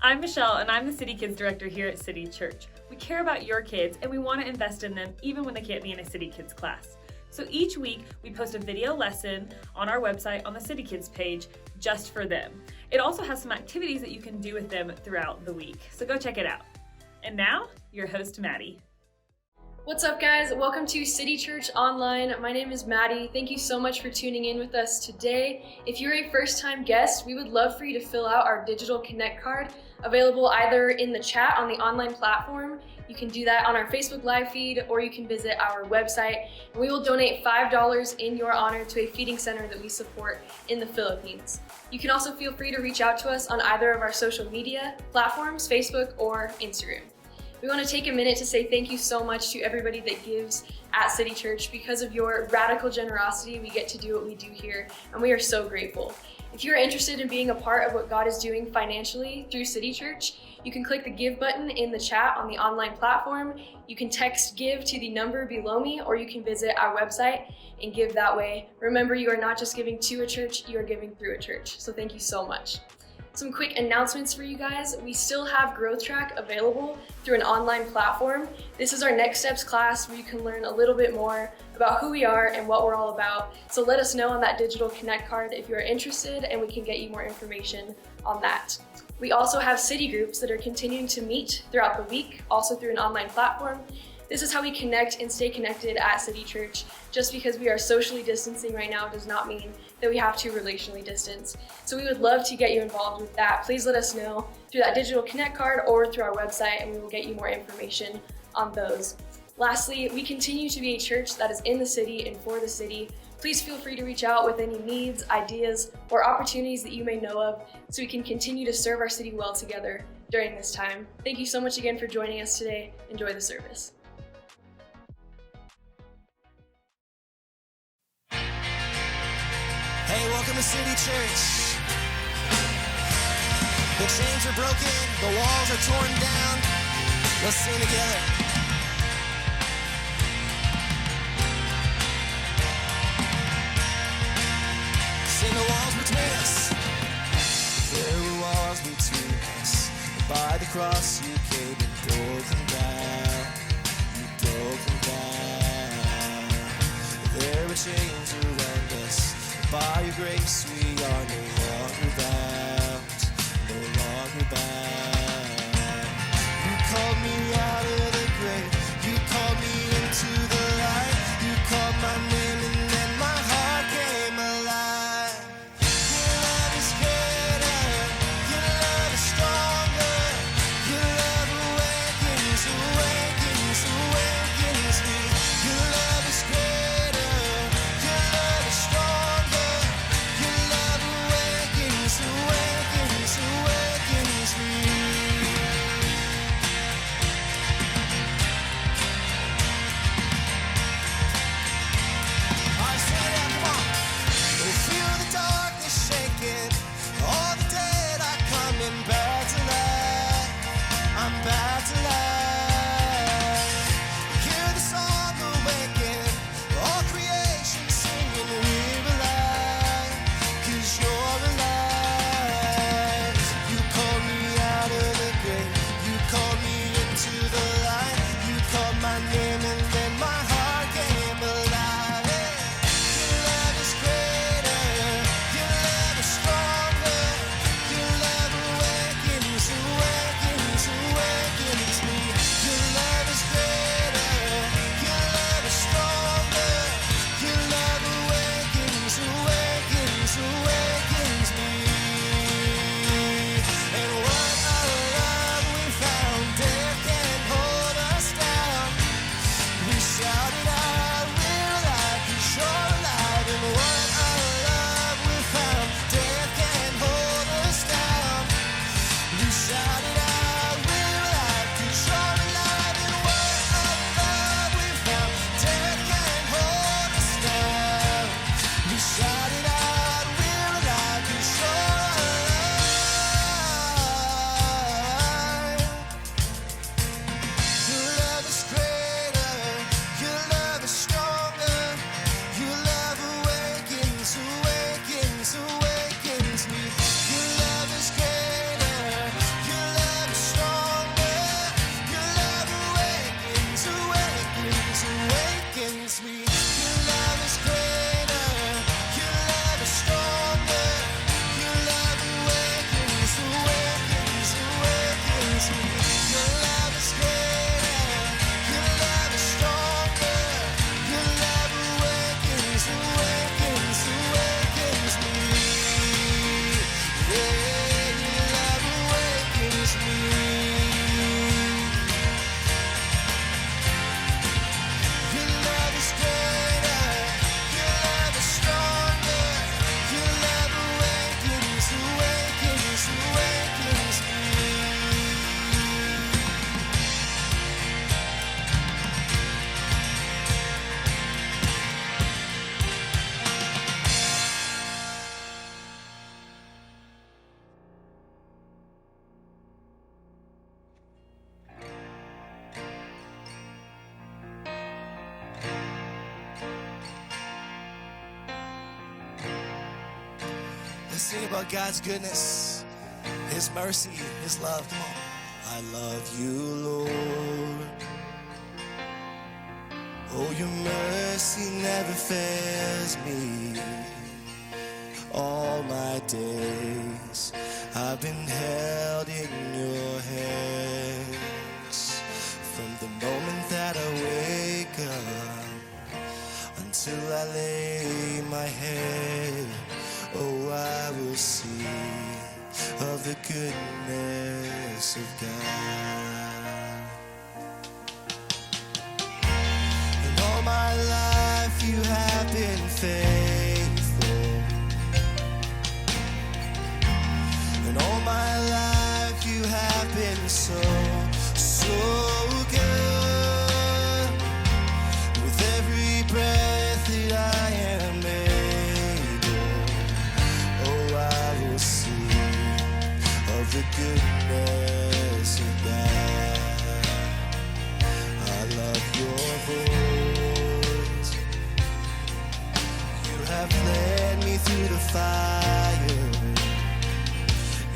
I'm Michelle, and I'm the City Kids Director here at City Church. We care about your kids, and we want to invest in them even when they can't be in a City Kids class. So each week, we post a video lesson on our website on the City Kids page just for them. It also has some activities that you can do with them throughout the week, so go check it out. And now, your host, Maddie. What's up, guys? Welcome to City Church Online. My name is Maddie. Thank you so much for tuning in with us today. If you're a first-time guest, we would love for you to fill out our digital Connect card, available either in the chat on the online platform. You can do that on our Facebook live feed, or you can visit our website, and we will donate $5 in your honor to a feeding center that we support in the Philippines. You can also feel free to reach out to us on either of our social media platforms, Facebook or Instagram. We want to take a minute to say thank you so much to everybody that gives at City Church. Because of your radical generosity, we get to do what we do here, and we are so grateful. If you're interested in being a part of what God is doing financially through City Church, you can click the Give button in the chat on the online platform. You can text GIVE to the number below me, or you can visit our website and give that way. Remember, you are not just giving to a church, you are giving through a church. So thank you so much. Some quick announcements for you guys. We still have Growth Track available through an online platform. This is our Next Steps class where you can learn a little bit more about who we are and what we're all about. So let us know on that digital Connect card if you're interested, and we can get you more information on that. We also have city groups that are continuing to meet throughout the week, also through an online platform. This is how we connect and stay connected at City Church. Just because we are socially distancing right now does not mean that we have to relationally distance. So we would love to get you involved with that. Please let us know through that digital Connect card or through our website, and we will get you more information on those. Lastly, we continue to be a church that is in the city and for the city. Please feel free to reach out with any needs, ideas, or opportunities that you may know of so we can continue to serve our city well together during this time. Thank you so much again for joining us today. Enjoy the service. Hey, welcome to City Church. The chains are broken, the walls are torn down. Let's sing together. Sing the walls between us. There were walls between us. By the cross you came and broke them down. You broke them down. There were chains around us. By your grace we are no longer bound, no longer bound. You called me out of the grave, you called me into the light, you called my name and then my heart came alive. Your love is greater, your love is stronger, your love awakens, awakens, awakens me. Your love is greater, your love is stronger. Awakens, awakens me. I say that, come on. Oh, feel the darkness shaking. All the dead are coming back to life. I'm back to life. Hear the song awaken. All creation singing, we're alive. 'Cause you're alive. My name and then my heart came alive. Your love is greater, your love is stronger, your love awakens, awakens, awakens me. Your love is greater, your love is stronger, your love awakens, awakens, awakens me. And what a love we found, death can't hold us down. We shouted out, we're alive, 'cause you're alive. And what a love we found, death can't hold us down. We shouted out, we're alive, 'cause you're alive. And what a love we found, death can't hold us down. We shouted out, we're alive, 'cause you're alive. Your love is greater. Your love is stronger, your love awakens. Let's sing about God's goodness, His mercy, His love. Come on. I love you, Lord. Oh, your mercy never fails me. All my days I've been held in your hands. From the moment that I wake up until I lay my head, oh, I will see of the goodness of God. And all my life you have been faithful. And all my life you have been so, so good. With every breath that I am able, oh, I will see of the goodness of God. I love your voice. You have led me through the fire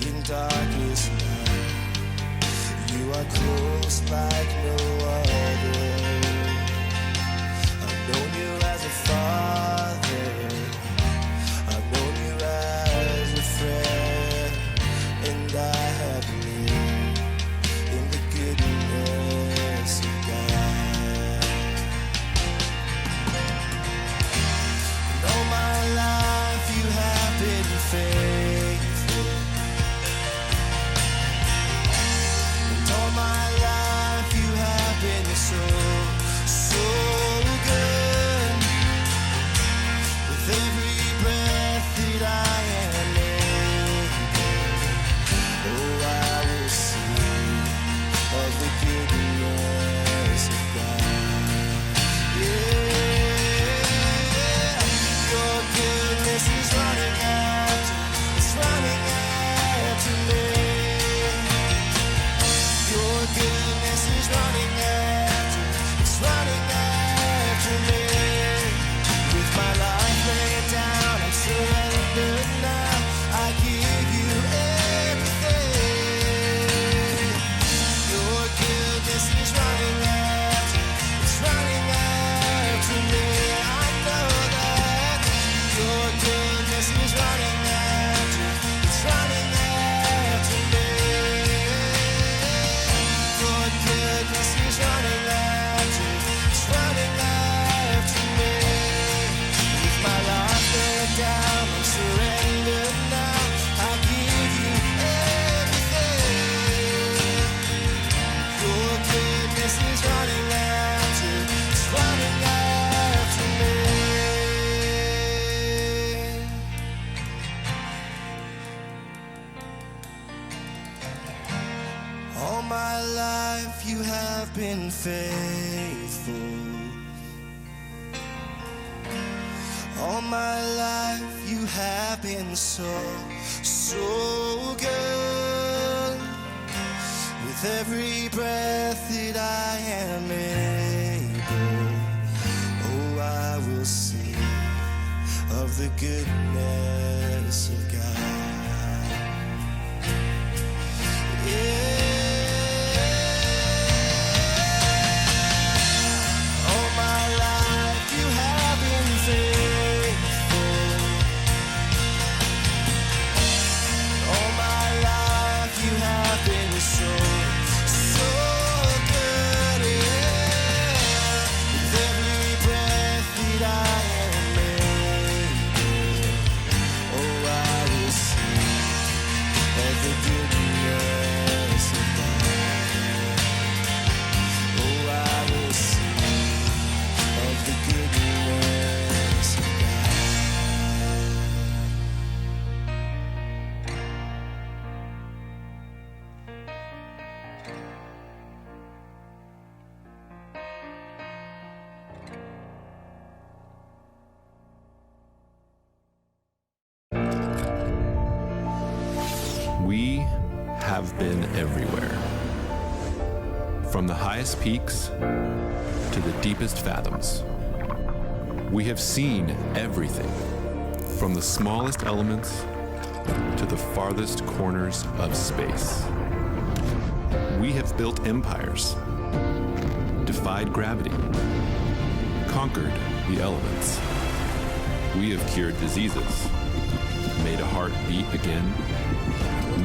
in darkest night. You are close like no other. I've known you as a father. I've known you as a friend. And I have lived in the goodness of God. And all my life you have been faithful. And all my life you have been so, so good. With every breath that I am able, oh, I will sing of the goodness of God. Yeah, your goodness is running after, it's running after me. Your goodness is running after, it's running after me. With my life laid down, I'm surrendered now. I give you everything. Your goodness is running after, it's running after me. I know that your goodness is running after, it's running after me. Your goodness is running after, it's running after me. With my life laid down, I'm surrendered now. I give you everything. Your goodness is running after, it's running after me. All my life you have been faithful. All my life you have been so, so good. With every breath that I am able, oh, I will sing of the goodness of God. Yeah. All my life you have been faithful. All my life you have been so, so good. Yeah. With every breath that I am able, oh, I will sing of the goodness of God. Oh, I will sing of the goodness of God. We have been everywhere. From the highest peaks to the deepest fathoms. We have seen everything, from the smallest elements to the farthest corners of space. We have built empires, defied gravity, conquered the elements. We have cured diseases, made a heart beat again,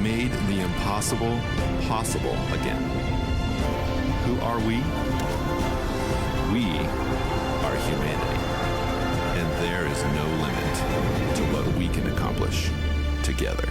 made the impossible possible again. Who are we? We are humanity, and there is no limit to what we can accomplish together.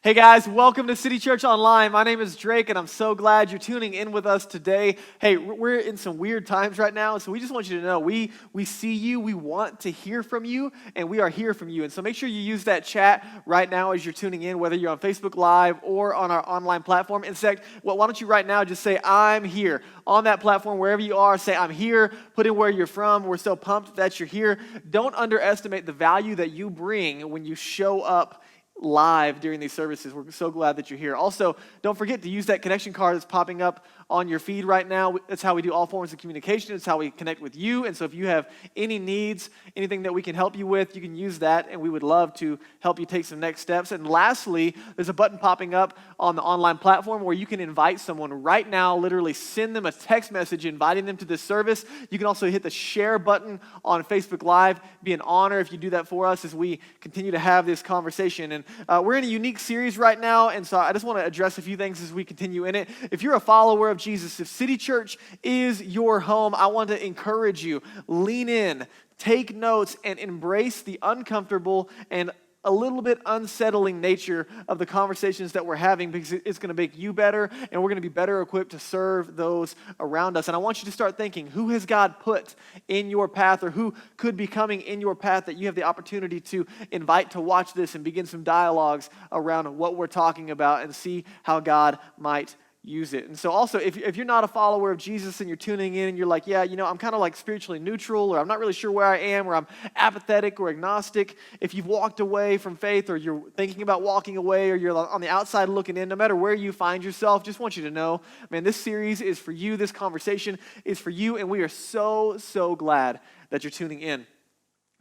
Hey guys, welcome to City Church Online. My name is Drake, and I'm so glad you're tuning in with us today. Hey, we're in some weird times right now, so we just want you to know we see you, we want to hear from you, and we are here from you. And so make sure you use that chat right now as you're tuning in, whether you're on Facebook Live or on our online platform. In fact, why don't you right now just say, I'm here. On that platform, wherever you are, say, I'm here. Put in where you're from. We're so pumped that you're here. Don't underestimate the value that you bring when you show up live during these services. We're so glad that you're here. Also, don't forget to use that connection card that's popping up on your feed right now. That's how we do all forms of communication. It's how we connect with you. And so if you have any needs, anything that we can help you with, you can use that, and we would love to help you take some next steps. And lastly, there's a button popping up on the online platform where you can invite someone right now, literally send them a text message inviting them to this service. You can also hit the share button on Facebook Live. It'd be an honor if you do that for us as we continue to have this conversation. And we're in a unique series right now, and so I just want to address a few things as we continue in it. If you're a follower of Jesus, if City Church is your home, I want to encourage you, lean in, take notes, and embrace the uncomfortable and a little bit unsettling nature of the conversations that we're having, because it's going to make you better, and we're going to be better equipped to serve those around us. And I want you to start thinking, who has God put in your path, or who could be coming in your path that you have the opportunity to invite to watch this and begin some dialogues around what we're talking about and see how God might use it. And so also, if you're not a follower of Jesus and you're tuning in and you're like, yeah, I'm kind of like spiritually neutral, or I'm not really sure where I am, or I'm apathetic or agnostic, if you've walked away from faith, or you're thinking about walking away, or you're on the outside looking in, no matter where you find yourself, just want you to know, man, this series is for you, this conversation is for you, and we are so, so glad that you're tuning in.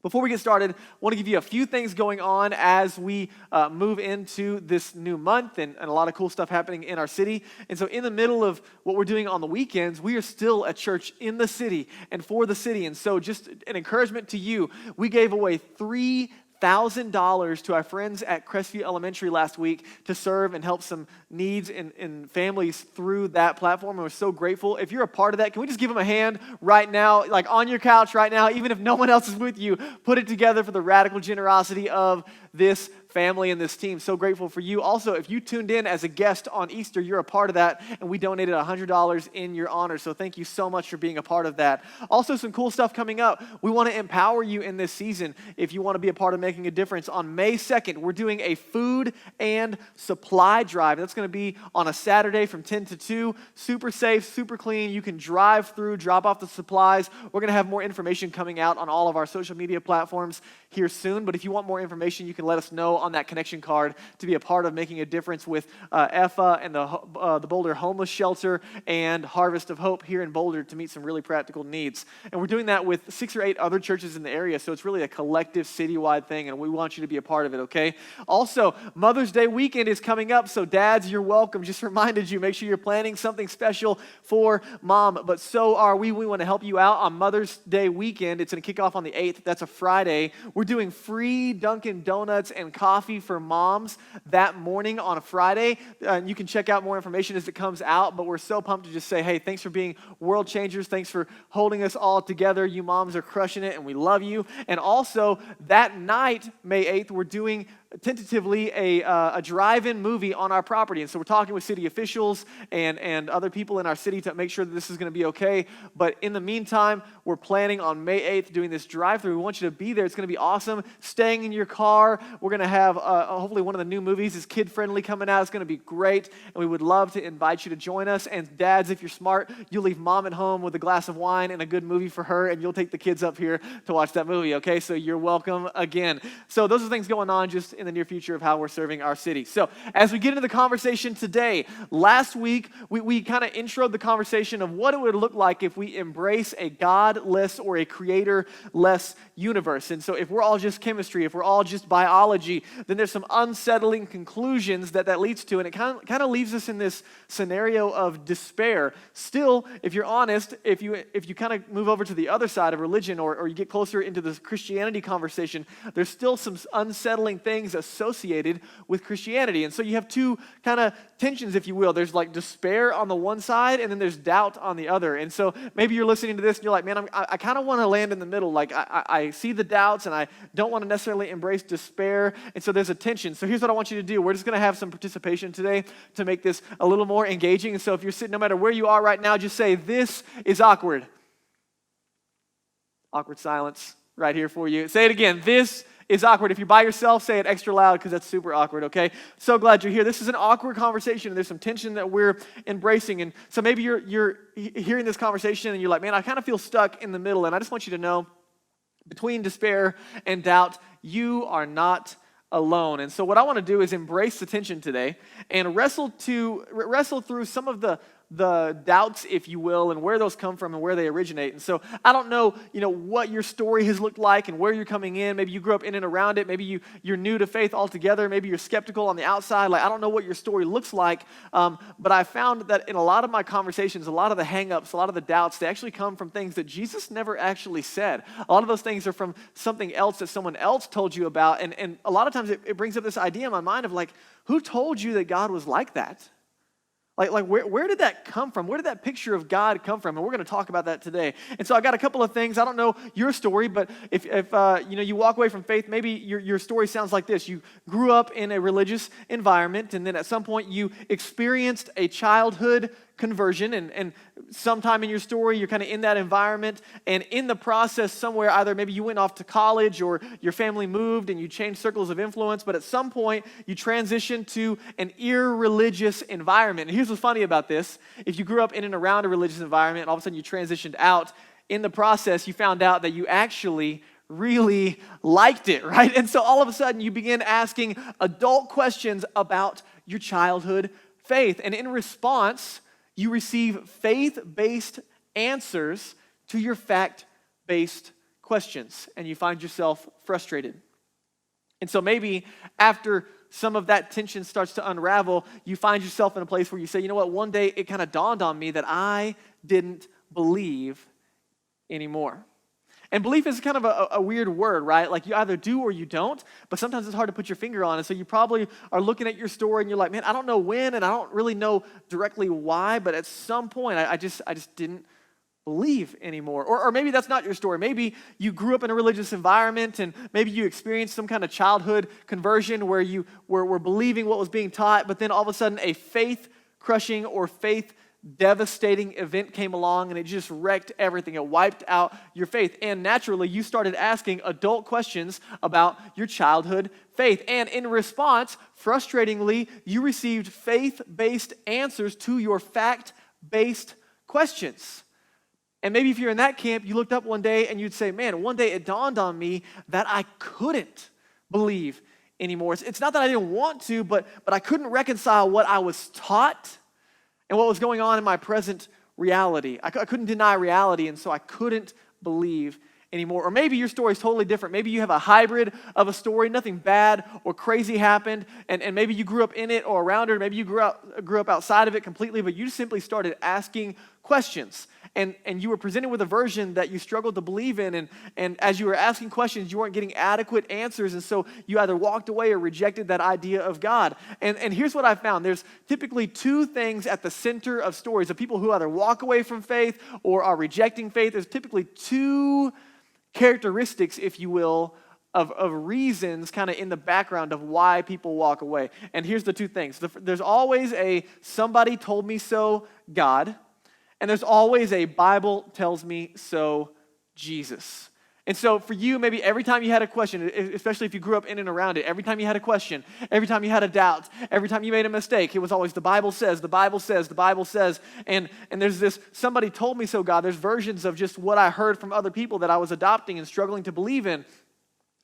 Before we get started, I want to give you a few things going on as we move into this new month, and a lot of cool stuff happening in our city. And so in the middle of what we're doing on the weekends, we are still a church in the city and for the city. And so just an encouragement to you, we gave away $3,000 to our friends at Crestview Elementary last week to serve and help some needs in families through that platform. And we're so grateful. If you're a part of that, can we just give them a hand right now, like on your couch right now, even if no one else is with you, put it together for the radical generosity of this family and this team. So grateful for you. Also, if you tuned in as a guest on Easter, you're a part of that, and we donated $100 in your honor. So thank you so much for being a part of that. Also, some cool stuff coming up. We want to empower you in this season. If you want to be a part of making a difference, on May 2nd, we're doing a food and supply drive. That's going to be on a Saturday from 10 to 2. Super safe, super clean. You can drive through, drop off the supplies. We're going to have more information coming out on all of our social media platforms here soon. But if you want more information, you can let us know on that connection card to be a part of making a difference with EFA and the Boulder Homeless Shelter and Harvest of Hope here in Boulder to meet some really practical needs. And we're doing that with 6 or 8 other churches in the area, so it's really a collective citywide thing, and we want you to be a part of it, okay? Also, Mother's Day weekend is coming up, so dads, you're welcome. Just reminded you, make sure you're planning something special for mom, but so are we. We want to help you out on Mother's Day weekend. It's going to kick off on the 8th. That's a Friday. We're doing free Dunkin' Donuts and coffee for moms that morning on a Friday. You can check out more information as it comes out, but we're so pumped to just say, hey, thanks for being world changers. Thanks for holding us all together. You moms are crushing it, and we love you. And also, that night, May 8th, we're doing tentatively a drive-in movie on our property. And so we're talking with city officials and other people in our city to make sure that this is going to be okay. But in the meantime, we're planning on May 8th doing this drive-through. We want you to be there. It's going to be awesome. Staying in your car. We're going to have hopefully one of the new movies is kid-friendly coming out. It's going to be great. And we would love to invite you to join us. And dads, if you're smart, you'll leave mom at home with a glass of wine and a good movie for her, and you'll take the kids up here to watch that movie, okay? So you're welcome again. So those are things going on just in the near future of how we're serving our city. So as we get into the conversation today, last week we kind of introed the conversation of what it would look like if we embrace a godless or a creator-less universe. And so if we're all just chemistry, if we're all just biology, then there's some unsettling conclusions that leads to, and it kind of leaves us in this scenario of despair. Still, if you're honest, if you kind of move over to the other side of religion or you get closer into the Christianity conversation, there's still some unsettling things associated with Christianity. And so you have two kind of tensions, if you will. There's like despair on the one side, and then there's doubt on the other. And so maybe you're listening to this and you're like, man, I kind of want to land in the middle. Like I see the doubts and I don't want to necessarily embrace despair. And so there's a tension. So here's what I want you to do. We're just going to have some participation today to make this a little more engaging. And so if you're sitting, no matter where you are right now, just say, this is awkward. Awkward silence right here for you. Say it again. This is awkward. If you're by yourself, say it extra loud because that's super awkward, okay? So glad you're here. This is an awkward conversation, and there's some tension that we're embracing. And so maybe you're hearing this conversation, and you're like, man, I kind of feel stuck in the middle. And I just want you to know, between despair and doubt, you are not alone. And so what I want to do is embrace the tension today and wrestle through some of the doubts, if you will, and where those come from and where they originate. And so I don't know, what your story has looked like and where you're coming in. Maybe you grew up in and around it. Maybe you're new to faith altogether. Maybe you're skeptical on the outside. Like, I don't know what your story looks like, but I found that in a lot of my conversations, a lot of the hang-ups, a lot of the doubts, they actually come from things that Jesus never actually said. A lot of those things are from something else that someone else told you about, and a lot of times it brings up this idea in my mind of like, who told you that God was like that? Like where did that come from? Where did that picture of God come from? And we're going to talk about that today. And so I got a couple of things. I don't know your story, but if you walk away from faith, maybe your story sounds like this. You grew up in a religious environment, and then at some point you experienced a childhood conversion, and sometime in your story you're kind of in that environment, and in the process somewhere, either maybe you went off to college or your family moved and you changed circles of influence, but at some point you transitioned to an irreligious environment. And here's what's funny about this. If you grew up in and around a religious environment and all of a sudden you transitioned out, in the process you found out that you actually really liked it, right? And so all of a sudden you begin asking adult questions about your childhood faith, and in response you receive faith-based answers to your fact-based questions, and you find yourself frustrated. And so maybe after some of that tension starts to unravel, you find yourself in a place where you say, you know what, one day it kind of dawned on me that I didn't believe anymore. And belief is kind of a weird word, right? Like you either do or you don't, but sometimes it's hard to put your finger on it. So you probably are looking at your story and you're like, man, I don't know when and I don't really know directly why, but at some point I just didn't believe anymore. Or maybe that's not your story. Maybe you grew up in a religious environment and maybe you experienced some kind of childhood conversion where you were believing what was being taught, but then all of a sudden a faith-crushing or faith-devastating event came along and it just wrecked everything. It wiped out your faith. And naturally, you started asking adult questions about your childhood faith. And in response, frustratingly, you received faith-based answers to your fact-based questions. And maybe if you're in that camp, you looked up one day and you'd say, man, one day it dawned on me that I couldn't believe anymore. It's not that I didn't want to, but I couldn't reconcile what I was taught and what was going on in my present reality. I couldn't deny reality, and so I couldn't believe anymore. Or maybe your story is totally different. Maybe you have a hybrid of a story. Nothing bad or crazy happened, and maybe you grew up in it or around it, or maybe you grew up outside of it completely, but you just simply started asking questions. And you were presented with a version that you struggled to believe in, and as you were asking questions, you weren't getting adequate answers, and so you either walked away or rejected that idea of God. And here's what I found. There's typically two things at the center of stories of people who either walk away from faith or are rejecting faith. There's typically two characteristics, if you will, of reasons kind of in the background of why people walk away. And here's the two things. There's always a somebody told me so God, and there's always a Bible tells me so Jesus. And so for you, maybe every time you had a question, especially if you grew up in and around it, every time you had a question, every time you had a doubt, every time you made a mistake, it was always the Bible says, the Bible says, the Bible says. And there's this somebody told me so God. There's versions of just what I heard from other people that I was adopting and struggling to believe in.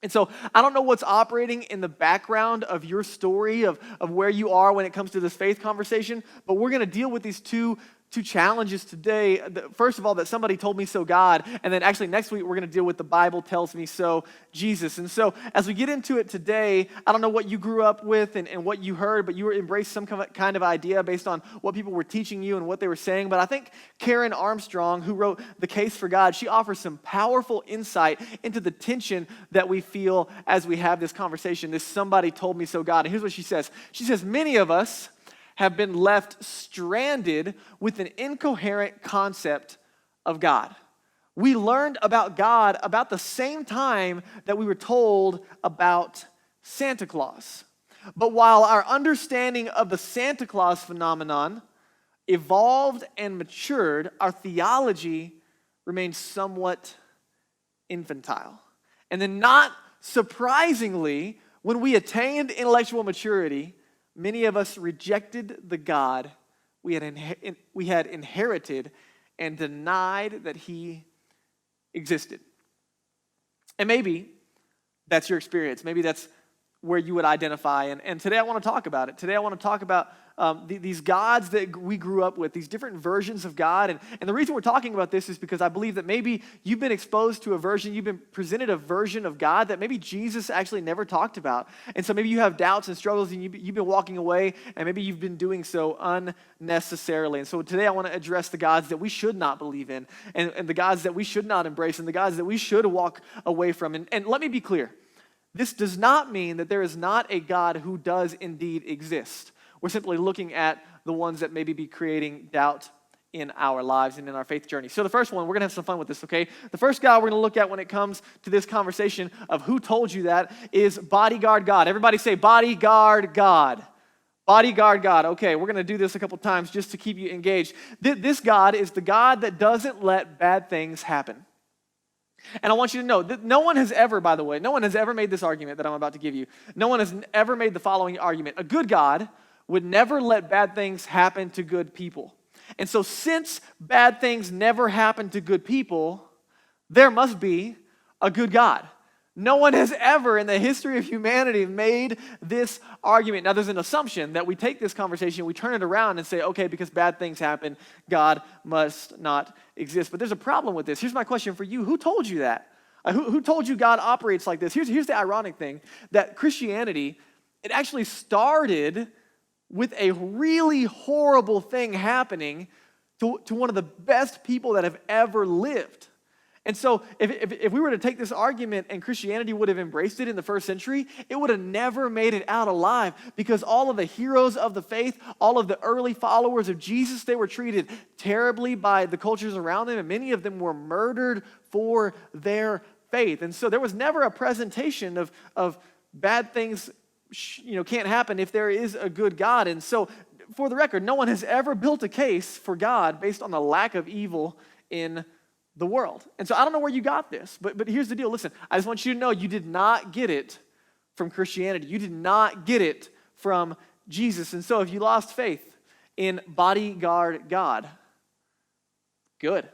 And so I don't know what's operating in the background of your story of where you are when it comes to this faith conversation, but we're going to deal with these two challenges today. First of all, that somebody told me so God, and then actually next week we're going to deal with the Bible tells me so Jesus. And so as we get into it today, I don't know what you grew up with and what you heard, but you embraced some kind of idea based on what people were teaching you and what they were saying. But I think Karen Armstrong, who wrote The Case for God, she offers some powerful insight into the tension that we feel as we have this conversation, this somebody told me so God. And here's what she says. She says, many of us have been left stranded with an incoherent concept of God. We learned about God about the same time that we were told about Santa Claus. But while our understanding of the Santa Claus phenomenon evolved and matured, our theology remained somewhat infantile. And then not surprisingly, when we attained intellectual maturity, many of us rejected the God we had inherited and denied that he existed. And maybe that's your experience. Maybe that's where you would identify. And today I want to talk about it. Today I want to talk about these gods that we grew up with, these different versions of God. And the reason we're talking about this is because I believe that maybe you've been exposed to a version, you've been presented a version of God that maybe Jesus actually never talked about. And so maybe you have doubts and struggles and you've been walking away and maybe you've been doing so unnecessarily. And so today I want to address the gods that we should not believe in and the gods that we should not embrace and the gods that we should walk away from. And let me be clear. This does not mean that there is not a God who does indeed exist. We're simply looking at the ones that maybe be creating doubt in our lives and in our faith journey. So the first one, we're going to have some fun with this, okay? The first God we're going to look at when it comes to this conversation of who told you that is bodyguard God. Everybody say bodyguard God. Bodyguard God. Okay, we're going to do this a couple times just to keep you engaged. This God is the God that doesn't let bad things happen. And I want you to know that no one has ever, by the way, no one has ever made this argument that I'm about to give you. No one has ever made the following argument. A good God would never let bad things happen to good people. And so since bad things never happen to good people, there must be a good God. No one has ever in the history of humanity made this argument. Now, there's an assumption that we take this conversation, we turn it around and say, okay, because bad things happen, God must not exist. But there's a problem with this. Here's my question for you. Who told you that? Who told you God operates like this? Here's the ironic thing, that Christianity, it actually started with a really horrible thing happening to one of the best people that have ever lived. And so if we were to take this argument and Christianity would have embraced it in the first century, it would have never made it out alive because all of the heroes of the faith, all of the early followers of Jesus, they were treated terribly by the cultures around them, and many of them were murdered for their faith. And so there was never a presentation of bad things can't happen if there is a good God. And so for the record, no one has ever built a case for God based on the lack of evil in the world. And so I don't know where you got this, but here's the deal. Listen, I just want you to know you did not get it from Christianity. You did not get it from Jesus. And so if you lost faith in bodyguard God, good,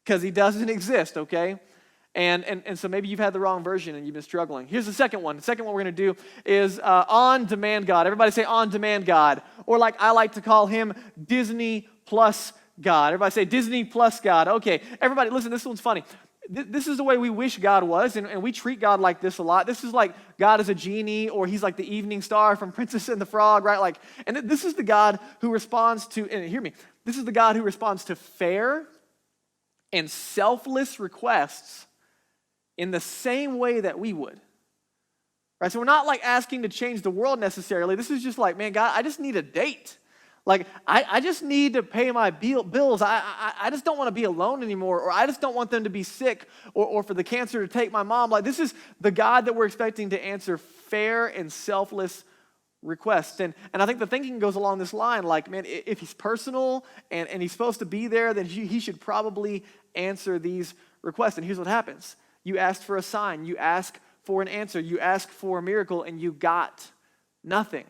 because he doesn't exist, okay? And so maybe you've had the wrong version and you've been struggling. Here's the second one. The second one we're going to do is on-demand God. Everybody say on-demand God. Or like I like to call him Disney plus God. Everybody say Disney plus God. Okay, everybody, listen, this one's funny. This is the way we wish God was, and we treat God like this a lot. This is like God is a genie, or he's like the evening star from Princess and the Frog, right? And this is the God who responds to, and hear me, this is the God who responds to fair and selfless requests in the same way that we would. Right? So we're not like asking to change the world necessarily. This is just like, man, God, I just need a date. Like, I just need to pay my bills. I just don't want to be alone anymore, or I just don't want them to be sick, or for the cancer to take my mom. Like, this is the God that we're expecting to answer fair and selfless requests. And I think the thinking goes along this line, like, man, if he's personal and he's supposed to be there, then he should probably answer these requests. And here's what happens. You asked for a sign. You ask for an answer. You ask for a miracle, and you got nothing.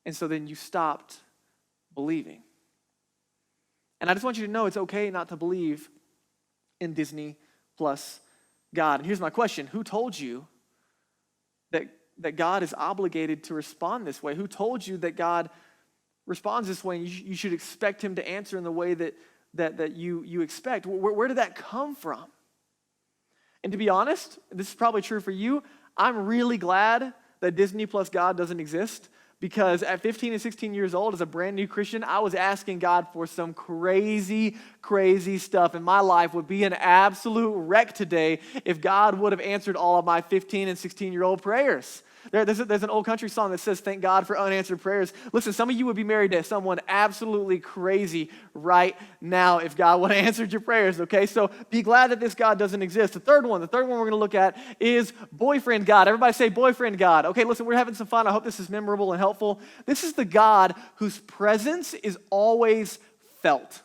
And so then you stopped believing. And I just want you to know it's okay not to believe in Disney plus God? And here's my question. Who told you that God is obligated to respond this way? Who told you that God responds this way and you should expect him to answer in the way that you expect? Where did that come from? And to be honest, this is probably true for you, I'm really glad that Disney plus God doesn't exist, because at 15 and 16 years old, as a brand new Christian, I was asking God for some crazy, crazy stuff, and my life would be an absolute wreck today if God would have answered all of my 15 and 16-year-old prayers. There's an old country song that says, "Thank God for unanswered prayers." Listen, some of you would be married to someone absolutely crazy right now if God would have answered your prayers, okay? So be glad that this God doesn't exist. The third one we're going to look at is boyfriend God. Everybody say boyfriend God. Okay, listen, we're having some fun. I hope this is memorable and helpful. This is the God whose presence is always felt.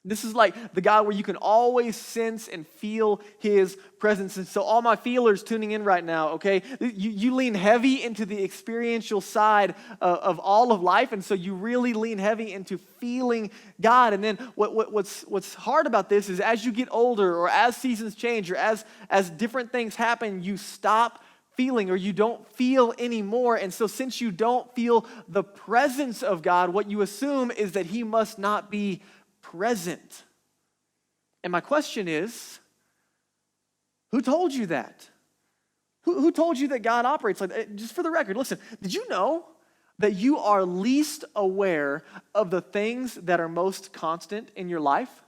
This is like the God where you can always sense and feel his presence. And so all my feelers tuning in right now, okay, you lean heavy into the experiential side of all of life. And so you really lean heavy into feeling God. And then what's hard about this is as you get older or as seasons change or as different things happen, you stop feeling or you don't feel anymore. And so since you don't feel the presence of God, what you assume is that he must not be present. And my question is, who told you that? Who told you that God operates like that? Just for the record, listen, did you know that you are least aware of the things that are most constant in your life?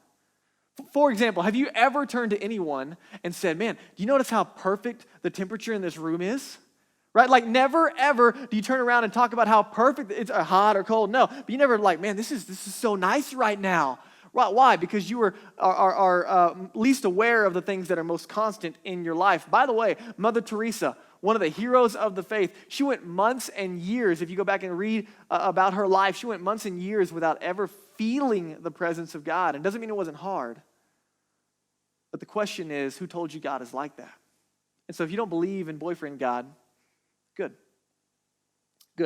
For example, have you ever turned to anyone and said, "Man, do you notice how perfect the temperature in this room is?" Right? Like never, ever do you turn around and talk about how perfect it's hot or cold. No, but you never like, "Man, this is so nice right now." Why? Because you are least aware of the things that are most constant in your life. By the way, Mother Teresa, one of the heroes of the faith, she went months and years, if you go back and read about her life, she went months and years without ever feeling the presence of God. It doesn't mean it wasn't hard. But the question is, who told you God is like that? And so if you don't believe in boyfriend God, good.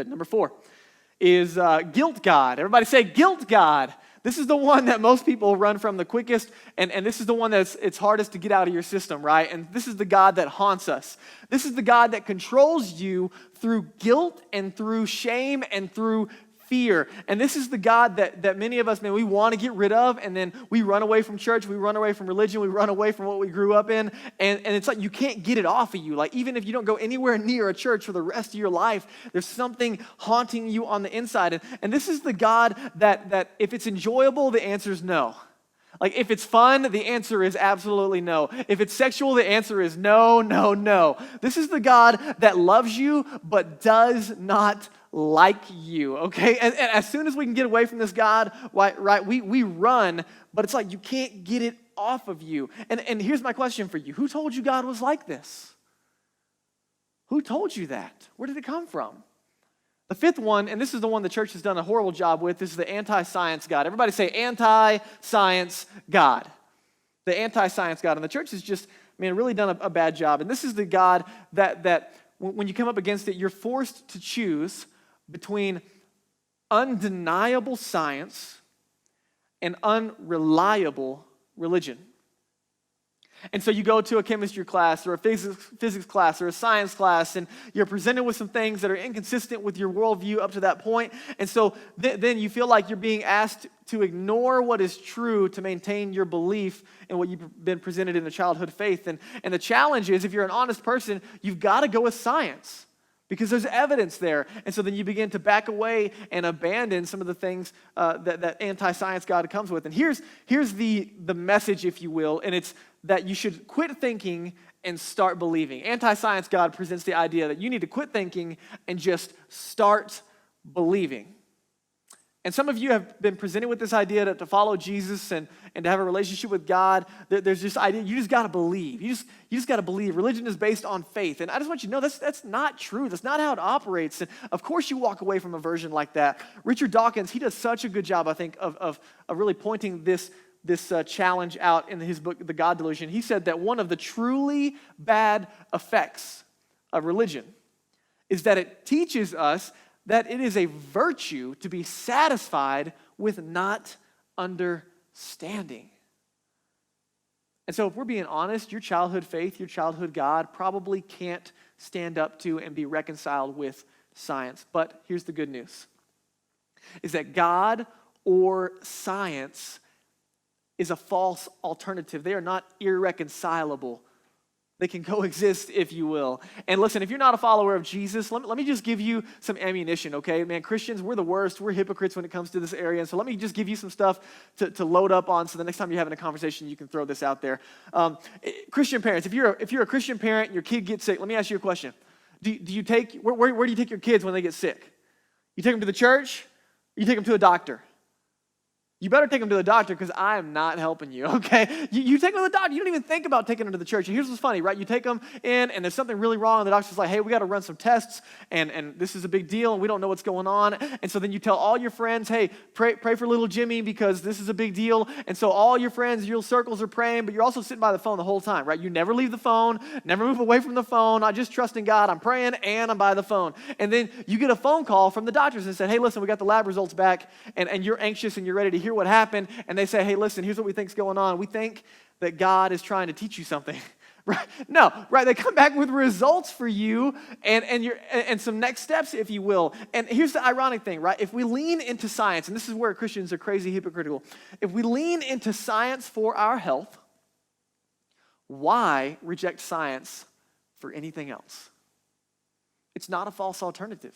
Number 4 is guilt God. Everybody say guilt God. This is the one that most people run from the quickest, and this is the one it's hardest to get out of your system, right? And this is the God that haunts us. This is the God that controls you through guilt and through shame and through fear. And this is the God that many of us, man, we want to get rid of, and then we run away from church, we run away from religion, we run away from what we grew up in, and it's like you can't get it off of you. Like even if you don't go anywhere near a church for the rest of your life, there's something haunting you on the inside. And this is the God that if it's enjoyable, the answer is no. Like if it's fun, the answer is absolutely no. If it's sexual, the answer is no. This is the God that loves you but does not like you, okay? And as soon as we can get away from this God, right, we run, but it's like you can't get it off of you. And here's my question for you. Who told you God was like this? Who told you that? Where did it come from? The fifth one, and this is the one the church has done a horrible job with, this is the anti-science God. Everybody say anti-science God. The anti-science God. And the church has just, really done a bad job. And this is the God that when you come up against it, you're forced to choose between undeniable science and unreliable religion. And so you go to a chemistry class or a physics class or a science class, and you're presented with some things that are inconsistent with your worldview up to that point. And so then you feel like you're being asked to ignore what is true to maintain your belief in what you've been presented in the childhood faith. And the challenge is, if you're an honest person, you've got to go with science, because there's evidence there. And so then you begin to back away and abandon some of the things that anti-science God comes with. And here's the message, if you will, and it's that you should quit thinking and start believing. Anti-science God presents the idea that you need to quit thinking and just start believing. And some of you have been presented with this idea that to follow Jesus and to have a relationship with God, there's this idea, you just got to believe. You just got to believe. Religion is based on faith. And I just want you to know that's not true. That's not how it operates. And of course you walk away from a version like that. Richard Dawkins, he does such a good job, I think, of really pointing this challenge out in his book, The God Delusion. He said that one of the truly bad effects of religion is that it teaches us that it is a virtue to be satisfied with not understanding. And so if we're being honest, your childhood faith, your childhood God probably can't stand up to and be reconciled with science. But here's the good news, is that God or science is a false alternative. They are not irreconcilable. They can coexist, if you will. And listen, if you're not a follower of Jesus, let me just give you some ammunition, okay? Man, Christians, we're the worst. We're hypocrites when it comes to this area. And so let me just give you some stuff to load up on so the next time you're having a conversation, you can throw this out there. Christian parents, if you're a Christian parent and your kid gets sick, let me ask you a question. Do you take, where do you take your kids when they get sick? You take them to the church, or you take them to a doctor? You better take them to the doctor because I am not helping you, okay? You take them to the doctor. You don't even think about taking them to the church. And here's what's funny, right? You take them in, and there's something really wrong. And the doctor's like, hey, we got to run some tests, and this is a big deal, and we don't know what's going on. And so then you tell all your friends, hey, pray for little Jimmy because this is a big deal. And so all your friends, your circles are praying, but you're also sitting by the phone the whole time, right? You never leave the phone, never move away from the phone. I just trust in God. I'm praying, and I'm by the phone. And then you get a phone call from the doctors and say, hey, listen, we got the lab results back, and you're anxious, and you're ready to hear what happened. And they say, hey, listen, here's what we think's going on. We think that God is trying to teach you something. Right? No, right? They come back with results for you and some next steps, if you will. And here's the ironic thing, right? If we lean into science, and this is where Christians are crazy hypocritical, if we lean into science for our health, why reject science for anything else? It's not a false alternative.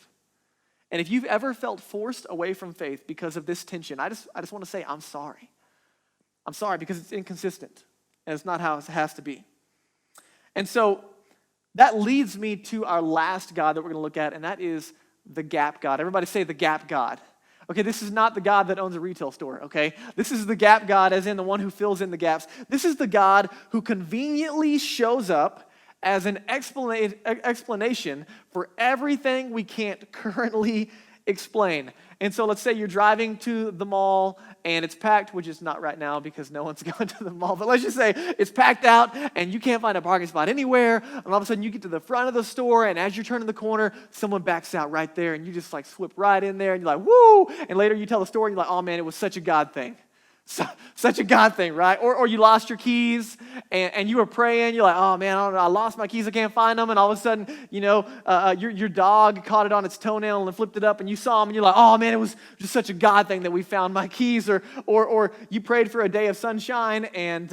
And if you've ever felt forced away from faith because of this tension, I just want to say I'm sorry. I'm sorry because it's inconsistent, and it's not how it has to be. And so that leads me to our last God that we're going to look at, and that is the gap God. Everybody say the gap God. Okay, this is not the God that owns a retail store, okay? This is the gap God, as in the one who fills in the gaps. This is the God who conveniently shows up as an explanation for everything we can't currently explain. And so let's say you're driving to the mall and it's packed, which is not right now because no one's going to the mall, but let's just say it's packed out and you can't find a parking spot anywhere, and all of a sudden you get to the front of the store, and as you're turning the corner, someone backs out right there, and you just like slip right in there, and you're like, woo! And later you tell the story, and you're like, oh man, it was such a God thing. Such a God thing, right? Or you lost your keys and you were praying. You're like, oh man, I don't know, I lost my keys. I can't find them. And all of a sudden, your dog caught it on its toenail and flipped it up, and you saw them, and you're like, oh man, it was just such a God thing that we found my keys. Or you prayed for a day of sunshine and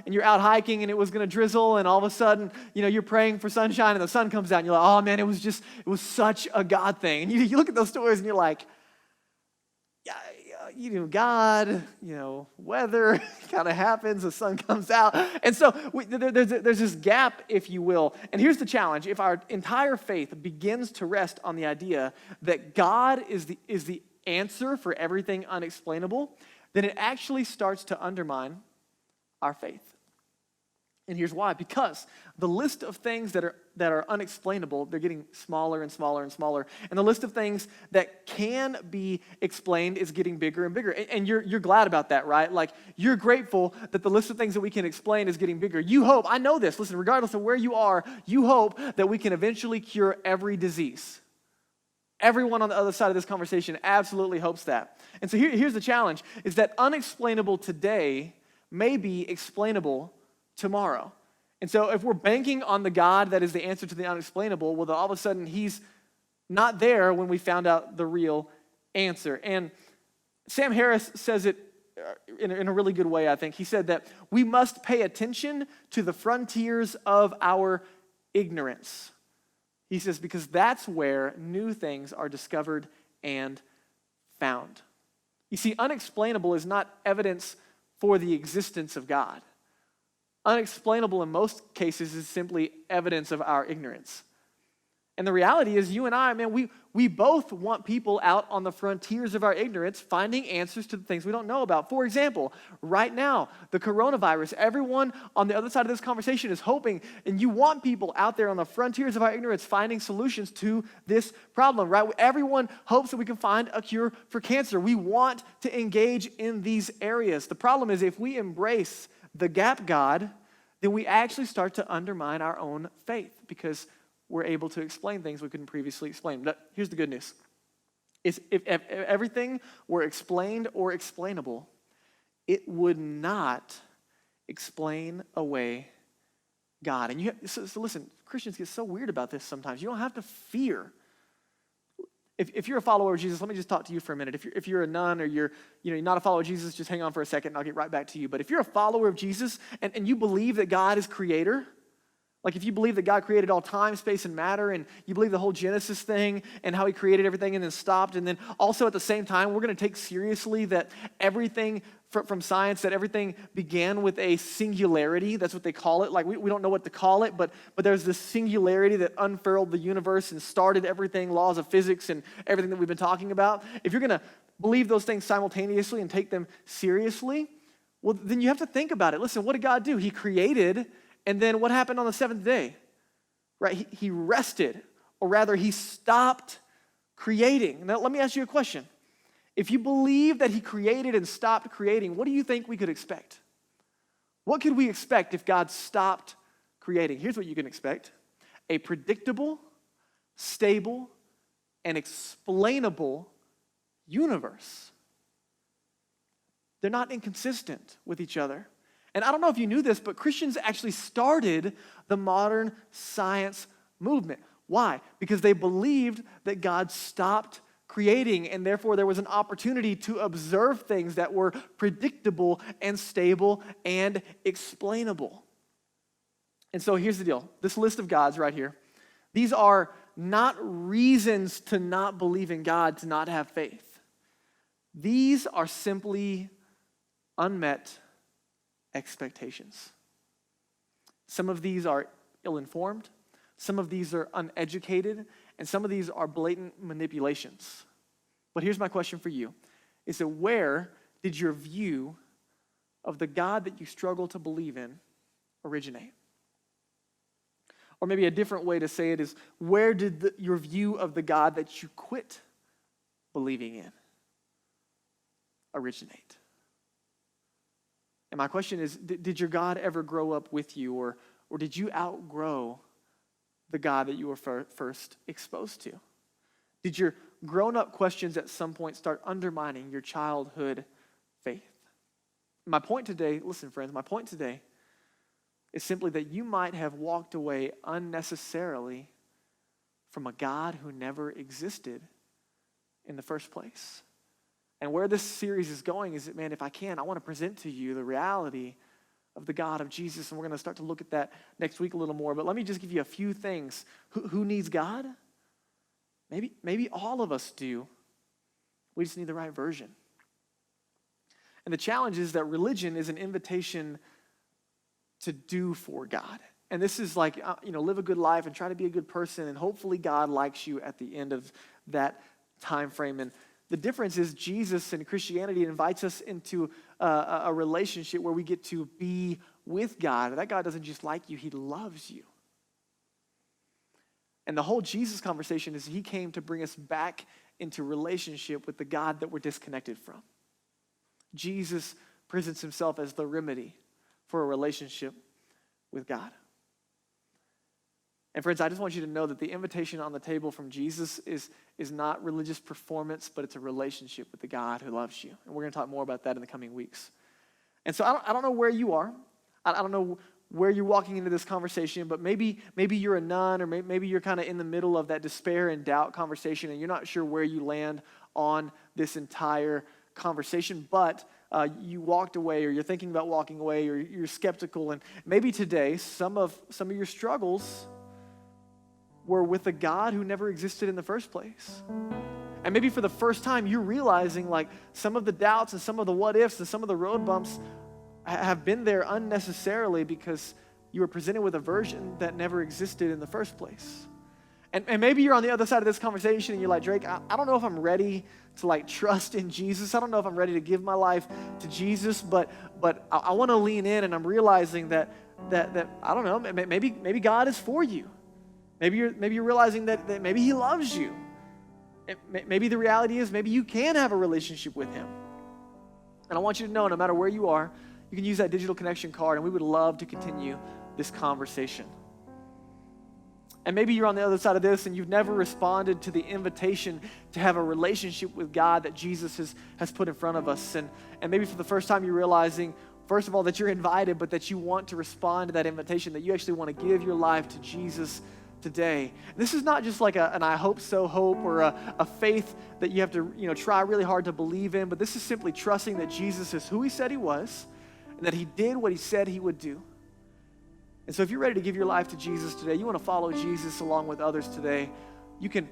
you're out hiking and it was going to drizzle, and all of a sudden, you're praying for sunshine and the sun comes out, and you're like, oh man, it was such a God thing. And you look at those stories and you're like, yeah. God, weather kind of happens, the sun comes out. And so there's this gap, if you will. And here's the challenge. If our entire faith begins to rest on the idea that God is the answer for everything unexplainable, then it actually starts to undermine our faith. And here's why. Because the list of things that are unexplainable, they're getting smaller and smaller and smaller. And the list of things that can be explained is getting bigger and bigger. And you're glad about that, right? Like, you're grateful that the list of things that we can explain is getting bigger. You hope, I know this, listen, regardless of where you are, you hope that we can eventually cure every disease. Everyone on the other side of this conversation absolutely hopes that. And so here's the challenge, is that unexplainable today may be explainable tomorrow. And so if we're banking on the God that is the answer to the unexplainable, well, then all of a sudden he's not there when we found out the real answer. And Sam Harris says it in a really good way, I think. He said that we must pay attention to the frontiers of our ignorance. He says, because that's where new things are discovered and found. You see, unexplainable is not evidence for the existence of God. Unexplainable in most cases is simply evidence of our ignorance. And the reality is, you and I, man, we both want people out on the frontiers of our ignorance finding answers to the things we don't know about. For example, right now, the coronavirus, everyone on the other side of this conversation is hoping, and you want people out there on the frontiers of our ignorance finding solutions to this problem, right? Everyone hopes that we can find a cure for cancer. We want to engage in these areas. The problem is, if we embrace the gap God, then we actually start to undermine our own faith because we're able to explain things we couldn't previously explain. But here's the good news. If everything were explained or explainable, it would not explain away God. And so listen, Christians get so weird about this sometimes. You don't have to fear. If you're a follower of Jesus, let me just talk to you for a minute. If you're a nun or you're not a follower of Jesus, just hang on for a second and I'll get right back to you. But if you're a follower of Jesus and you believe that God is creator, like if you believe that God created all time, space, and matter, and you believe the whole Genesis thing and how he created everything and then stopped, and then also at the same time, we're going to take seriously that everything from science, that everything began with a singularity. That's what they call it. Like we don't know what to call it, but there's this singularity that unfurled the universe and started everything, laws of physics and everything that we've been talking about. If you're going to believe those things simultaneously and take them seriously, well, then you have to think about it. Listen, what did God do? He created. And then what happened on the seventh day? Right? He rested, or rather, he stopped creating. Now, let me ask you a question. If you believe that he created and stopped creating, what do you think we could expect? What could we expect if God stopped creating? Here's what you can expect: a predictable, stable, and explainable universe. They're not inconsistent with each other. And I don't know if you knew this, but Christians actually started the modern science movement. Why? Because they believed that God stopped creating, and therefore there was an opportunity to observe things that were predictable and stable and explainable. And so here's the deal. This list of gods right here, these are not reasons to not believe in God, to not have faith. These are simply unmet expectations. Some of these are ill-informed, some of these are uneducated, and some of these are blatant manipulations. But here's my question for you, is that where did your view of the God that you struggle to believe in originate? Or maybe a different way to say it is, where did your view of the God that you quit believing in originate? And my question is, did your God ever grow up with you, or did you outgrow the God that you were first exposed to? Did your grown-up questions at some point start undermining your childhood faith? My point today, listen friends, my point today is simply that you might have walked away unnecessarily from a God who never existed in the first place. And where this series is going is that, man, if I can, I want to present to you the reality of the God of Jesus, and we're going to start to look at that next week a little more. But let me just give you a few things. Who needs God? Maybe all of us do. We just need the right version. And the challenge is that religion is an invitation to do for God. And this is like, live a good life and try to be a good person, and hopefully God likes you at the end of that time frame. And the difference is Jesus and Christianity invites us into a relationship where we get to be with God. That God doesn't just like you, he loves you. And the whole Jesus conversation is he came to bring us back into relationship with the God that we're disconnected from. Jesus presents himself as the remedy for a relationship with God. And friends, I just want you to know that the invitation on the table from Jesus is not religious performance, but it's a relationship with the God who loves you. And we're going to talk more about that in the coming weeks. And so I don't know where you are. I don't know where you're walking into this conversation, but maybe you're a nun, or maybe you're kind of in the middle of that despair and doubt conversation, and you're not sure where you land on this entire conversation, but you walked away, or you're thinking about walking away, or you're skeptical. And maybe today some of your struggles were with a God who never existed in the first place. And maybe for the first time you're realizing like some of the doubts and some of the what ifs and some of the road bumps have been there unnecessarily because you were presented with a version that never existed in the first place. And maybe you're on the other side of this conversation and you're like, Drake, I don't know if I'm ready to like trust in Jesus. I don't know if I'm ready to give my life to Jesus, but I want to lean in, and I'm realizing that I don't know, maybe God is for you. Maybe you're realizing that maybe he loves you. Maybe the reality is maybe you can have a relationship with him. And I want you to know, no matter where you are, you can use that digital connection card, and we would love to continue this conversation. And maybe you're on the other side of this and you've never responded to the invitation to have a relationship with God that Jesus has put in front of us. And maybe for the first time you're realizing, first of all, that you're invited, but that you want to respond to that invitation, that you actually want to give your life to Jesus today. This is not just like an I hope so hope or a faith that you have to try really hard to believe in, but this is simply trusting that Jesus is who he said he was and that he did what he said he would do. And so if you're ready to give your life to Jesus today, you want to follow Jesus along with others today, you can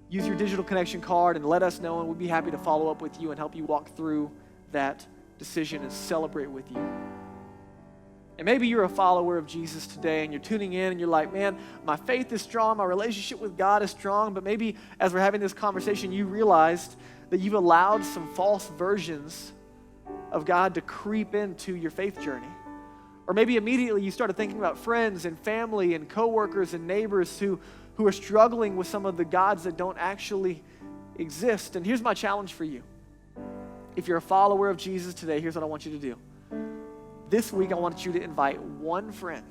use your digital connection card and let us know, and we'd be happy to follow up with you and help you walk through that decision and celebrate with you. And maybe you're a follower of Jesus today and you're tuning in and you're like, man, my faith is strong, my relationship with God is strong, but maybe as we're having this conversation, you realized that you've allowed some false versions of God to creep into your faith journey. Or maybe immediately you started thinking about friends and family and coworkers and neighbors who are struggling with some of the gods that don't actually exist. And here's my challenge for you. If you're a follower of Jesus today, here's what I want you to do. This week, I want you to invite one friend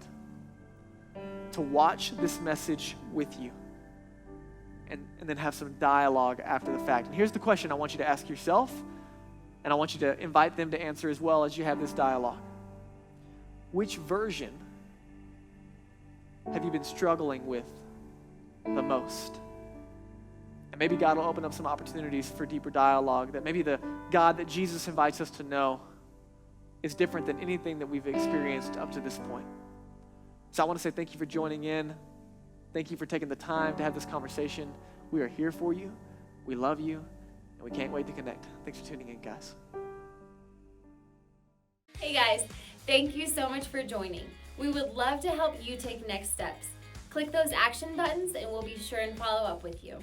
to watch this message with you and then have some dialogue after the fact. And here's the question I want you to ask yourself, and I want you to invite them to answer as well as you have this dialogue. Which version have you been struggling with the most? And maybe God will open up some opportunities for deeper dialogue, that maybe the God that Jesus invites us to know is different than anything that we've experienced up to this point. So I want to say thank you for joining in. Thank you for taking the time to have this conversation. We are here for you. We love you, and we can't wait to connect. Thanks for tuning in, guys. Hey guys, thank you so much for joining. We would love to help you take next steps. Click those action buttons and we'll be sure and follow up with you.